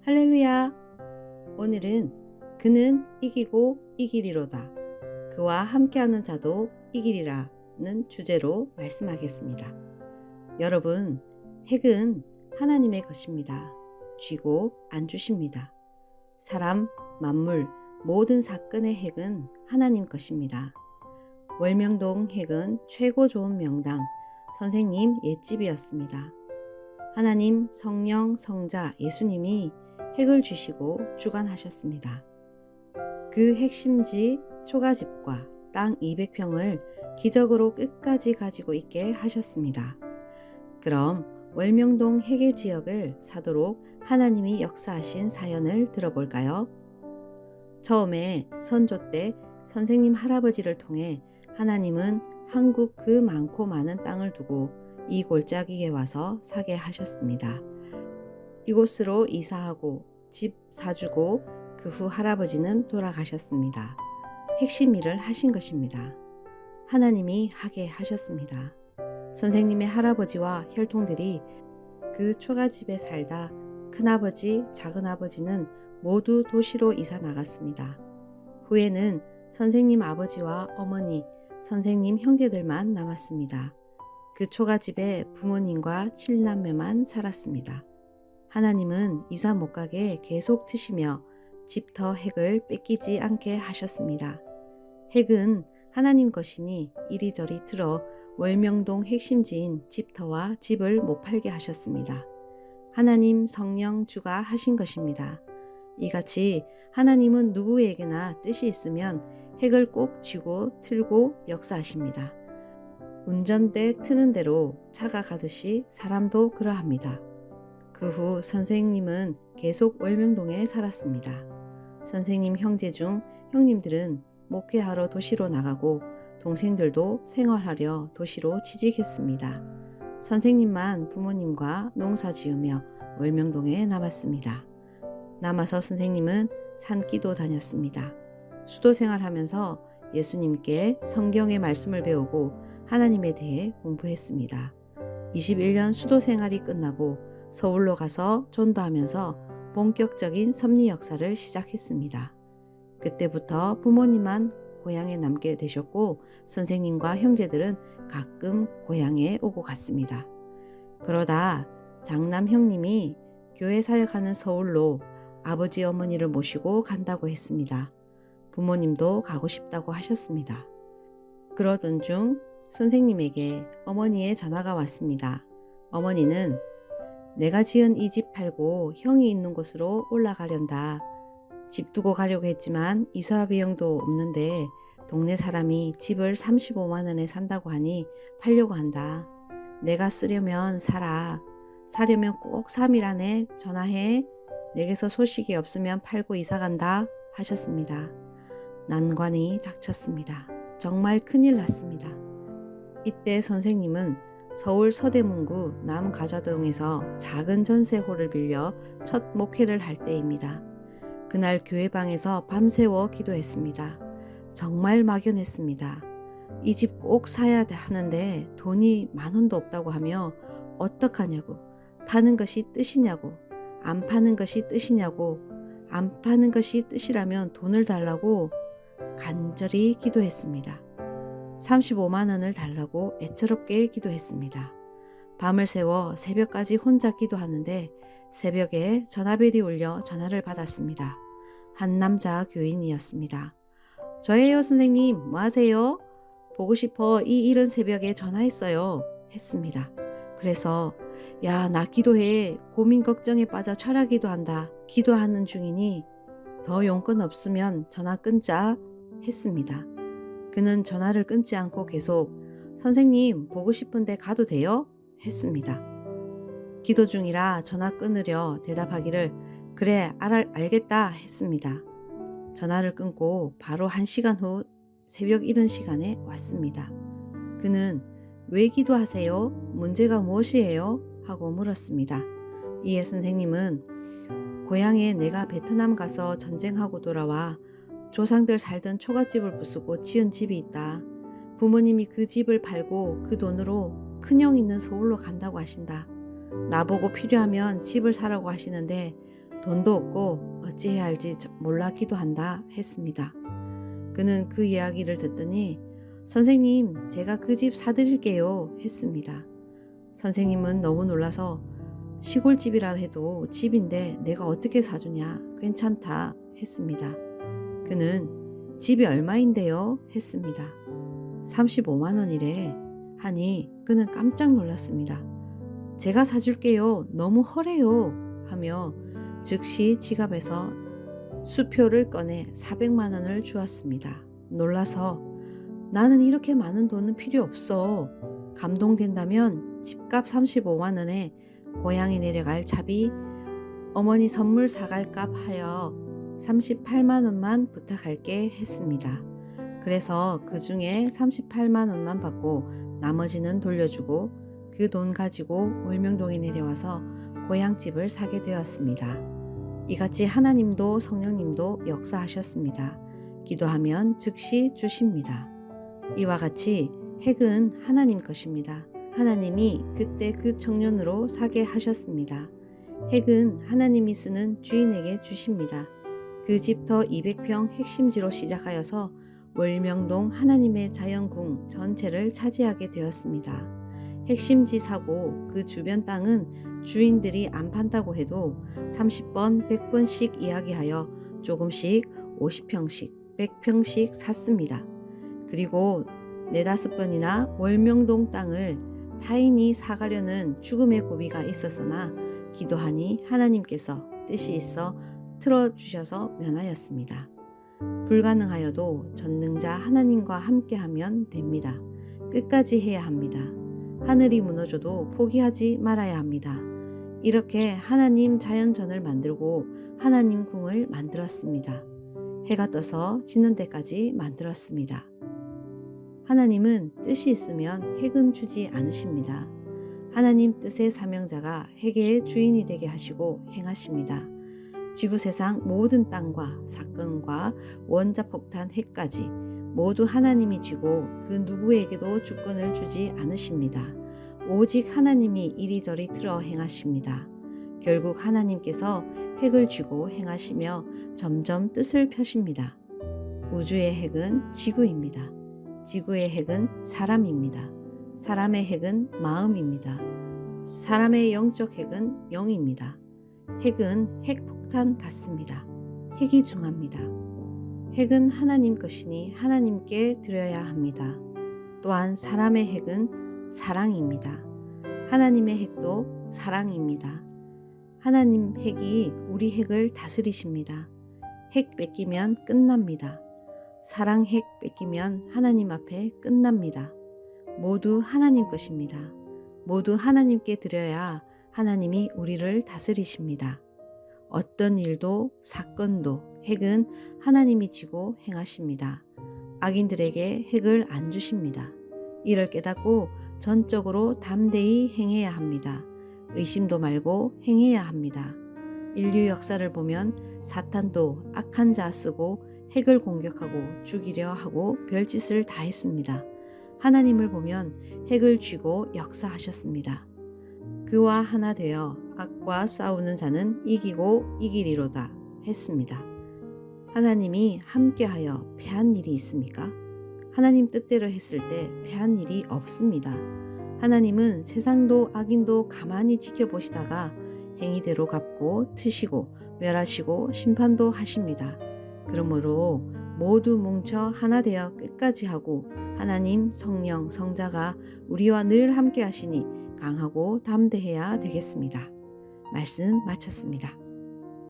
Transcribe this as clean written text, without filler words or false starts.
할렐루야! 오늘은 그는 이기고 이기리로다. 그와 함께하는 자도 이기리라는 주제로 말씀하겠습니다. 여러분, 핵은 하나님의 것입니다. 쥐고 안 주십니다. 사람, 만물, 모든 사건의 핵은 하나님 것입니다. 월명동 핵은 최고 좋은 명당, 선생님 옛집이었습니다. 하나님, 성령, 성자, 예수님이 핵을 주시고 주관하셨습니다. 그 핵심지 초가집과 땅 200평을 기적으로 끝까지 가지고 있게 하셨습니다. 그럼 월명동 핵의 지역을 사도록 하나님이 역사하신 사연을 들어볼까요? 처음에 선조 때 선생님 할아버지를 통해 하나님은 한국 그 많고 많은 땅을 두고 이 골짜기에 와서 사게 하셨습니다. 이곳으로 이사하고 집 사주고 그 후 할아버지는 돌아가셨습니다. 핵심 일을 하신 것입니다. 하나님이 하게 하셨습니다. 선생님의 할아버지와 혈통들이 그 초가집에 살다 큰아버지, 작은아버지는 모두 도시로 이사 나갔습니다. 후에는 선생님 아버지와 어머니, 선생님 형제들만 남았습니다. 그 초가집에 부모님과 7남매만 살았습니다. 하나님은 이사 못 가게 계속 트시며 집터 핵을 뺏기지 않게 하셨습니다. 핵은 하나님 것이니 이리저리 틀어 월명동 핵심지인 집터와 집을 못 팔게 하셨습니다. 하나님 성령 주가 하신 것입니다. 이같이 하나님은 누구에게나 뜻이 있으면 핵을 꼭 쥐고 틀고 역사하십니다. 운전대 트는 대로 차가 가듯이 사람도 그러합니다. 그 후 선생님은 계속 월명동에 살았습니다. 선생님 형제 중 형님들은 목회하러 도시로 나가고 동생들도 생활하려 도시로 취직했습니다. 선생님만 부모님과 농사 지으며 월명동에 남았습니다. 남아서 선생님은 산기도 다녔습니다. 수도 생활하면서 예수님께 성경의 말씀을 배우고 하나님에 대해 공부했습니다. 21년 수도 생활이 끝나고 서울로 가서 전도하면서 본격적인 섭리 역사를 시작했습니다. 그때부터 부모님만 고향에 남게 되셨고 선생님과 형제들은 가끔 고향에 오고 갔습니다. 그러다 장남 형님이 교회 사역하는 서울로 아버지 어머니를 모시고 간다고 했습니다. 부모님도 가고 싶다고 하셨습니다. 그러던 중 선생님에게 어머니의 전화가 왔습니다. 어머니는 내가 지은 이 집 팔고 형이 있는 곳으로 올라가련다. 집 두고 가려고 했지만 이사 비용도 없는데 동네 사람이 집을 35만 원에 산다고 하니 팔려고 한다. 내가 쓰려면 사라. 사려면 꼭 3일 안에 전화해. 내게서 소식이 없으면 팔고 이사 간다 하셨습니다. 난관이 닥쳤습니다. 정말 큰일 났습니다. 이때 선생님은 서울 서대문구 남가좌동에서 작은 전세홀을 빌려 첫 목회를 할 때입니다. 그날 교회방에서 밤새워 기도했습니다. 정말 막연했습니다. 이 집 꼭 사야 하는데 돈이 10,000원도 없다고 하며 어떡하냐고, 파는 것이 뜻이냐고, 안 파는 것이 뜻이냐고, 안 파는 것이 뜻이라면 돈을 달라고 간절히 기도했습니다. 35만 원을 달라고 애처롭게 기도했습니다. 밤을 새워 새벽까지 혼자 기도하는데 새벽에 전화벨이 울려 전화를 받았습니다. 한 남자 교인이었습니다. 저예요 선생님, 뭐 하세요? 보고 싶어 이 이른 새벽에 전화했어요 했습니다. 그래서 야, 나 기도해. 고민 걱정에 빠져 철학기도 한다. 기도하는 중이니 더 용건 없으면 전화 끊자 했습니다. 그는 전화를 끊지 않고 계속 선생님 보고 싶은데 가도 돼요? 했습니다. 기도 중이라 전화 끊으려 대답하기를 그래 알겠다 했습니다. 전화를 끊고 바로 1시간 후 새벽 이른 시간에 왔습니다. 그는 왜 기도하세요? 문제가 무엇이에요? 하고 물었습니다. 이에 선생님은 고향에 내가 베트남 가서 전쟁하고 돌아와 조상들 살던 초가집을 부수고 지은 집이 있다. 부모님이 그 집을 팔고 그 돈으로 큰형 있는 서울로 간다고 하신다. 나보고 필요하면 집을 사라고 하시는데 돈도 없고 어찌해야 할지 몰라 기도한다 했습니다. 그는 그 이야기를 듣더니 선생님, 제가 그 집 사드릴게요 했습니다. 선생님은 너무 놀라서 시골집이라 해도 집인데 내가 어떻게 사주냐, 괜찮다 했습니다. 그는 집이 얼마인데요 했습니다. 35만 원이래 하니 그는 깜짝 놀랐습니다. 제가 사줄게요, 너무 허래요 하며 즉시 지갑에서 수표를 꺼내 400만 원을 주었습니다. 놀라서 나는 이렇게 많은 돈은 필요 없어. 감동된다면 집값 35만 원에 고향에 내려갈 차비, 어머니 선물 사갈 값 하여 38만 원만 부탁할게 했습니다. 그래서 그 중에 38만 원만 받고 나머지는 돌려주고 그 돈 가지고 월명동에 내려와서 고향집을 사게 되었습니다. 이같이 하나님도 성령님도 역사하셨습니다. 기도하면 즉시 주십니다. 이와 같이 핵은 하나님 것입니다. 하나님이 그때 그 청년으로 사게 하셨습니다. 핵은 하나님이 쓰는 주인에게 주십니다. 그 집터 200평 핵심지로 시작하여서 월명동 하나님의 자연궁 전체를 차지하게 되었습니다. 핵심지 사고 그 주변 땅은 주인들이 안 판다고 해도 30번, 100번씩 이야기하여 조금씩 50평씩, 100평씩 샀습니다. 그리고 4-5번이나 월명동 땅을 타인이 사가려는 죽음의 고비가 있었으나 기도하니 하나님께서 뜻이 있어 틀어주셔서 면하였습니다. 불가능하여도 전능자 하나님과 함께하면 됩니다. 끝까지 해야 합니다. 하늘이 무너져도 포기하지 말아야 합니다. 이렇게 하나님 자연전을 만들고 하나님 궁을 만들었습니다. 해가 떠서 지는 데까지 만들었습니다. 하나님은 뜻이 있으면 핵은 주지 않으십니다. 하나님 뜻의 사명자가 핵의 주인이 되게 하시고 행하십니다. 지구 세상 모든 땅과 사건과 원자폭탄 핵까지 모두 하나님이 쥐고 그 누구에게도 주권을 주지 않으십니다. 오직 하나님이 이리저리 틀어 행하십니다. 결국 하나님께서 핵을 쥐고 행하시며 점점 뜻을 펴십니다. 우주의 핵은 지구입니다. 지구의 핵은 사람입니다. 사람의 핵은 마음입니다. 사람의 영적 핵은 영입니다. 핵은 핵폭탄 같습니다. 핵이 중합니다. 핵은 하나님 것이니 하나님께 드려야 합니다. 또한 사람의 핵은 사랑입니다. 하나님의 핵도 사랑입니다. 하나님 핵이 우리 핵을 다스리십니다. 핵 뺏기면 끝납니다. 사랑 핵 뺏기면 하나님 앞에 끝납니다. 모두 하나님 것입니다. 모두 하나님께 드려야 하나님이 우리를 다스리십니다. 어떤 일도 사건도 핵은 하나님이 쥐고 행하십니다. 악인들에게 핵을 안 주십니다. 이를 깨닫고 전적으로 담대히 행해야 합니다. 의심도 말고 행해야 합니다. 인류 역사를 보면 사탄도 악한 자 쓰고 핵을 공격하고 죽이려 하고 별짓을 다 했습니다. 하나님을 보면 핵을 쥐고 역사하셨습니다. 그와 하나 되어 악과 싸우는 자는 이기고 이기리로다 했습니다. 하나님이 함께하여 패한 일이 있습니까? 하나님 뜻대로 했을 때 패한 일이 없습니다. 하나님은 세상도 악인도 가만히 지켜보시다가 행위대로 갚고 트시고 멸하시고 심판도 하십니다. 그러므로 모두 뭉쳐 하나 되어 끝까지 하고 하나님, 성령, 성자가 우리와 늘 함께 하시니 강하고 담대해야 되겠습니다. 말씀 마쳤습니다.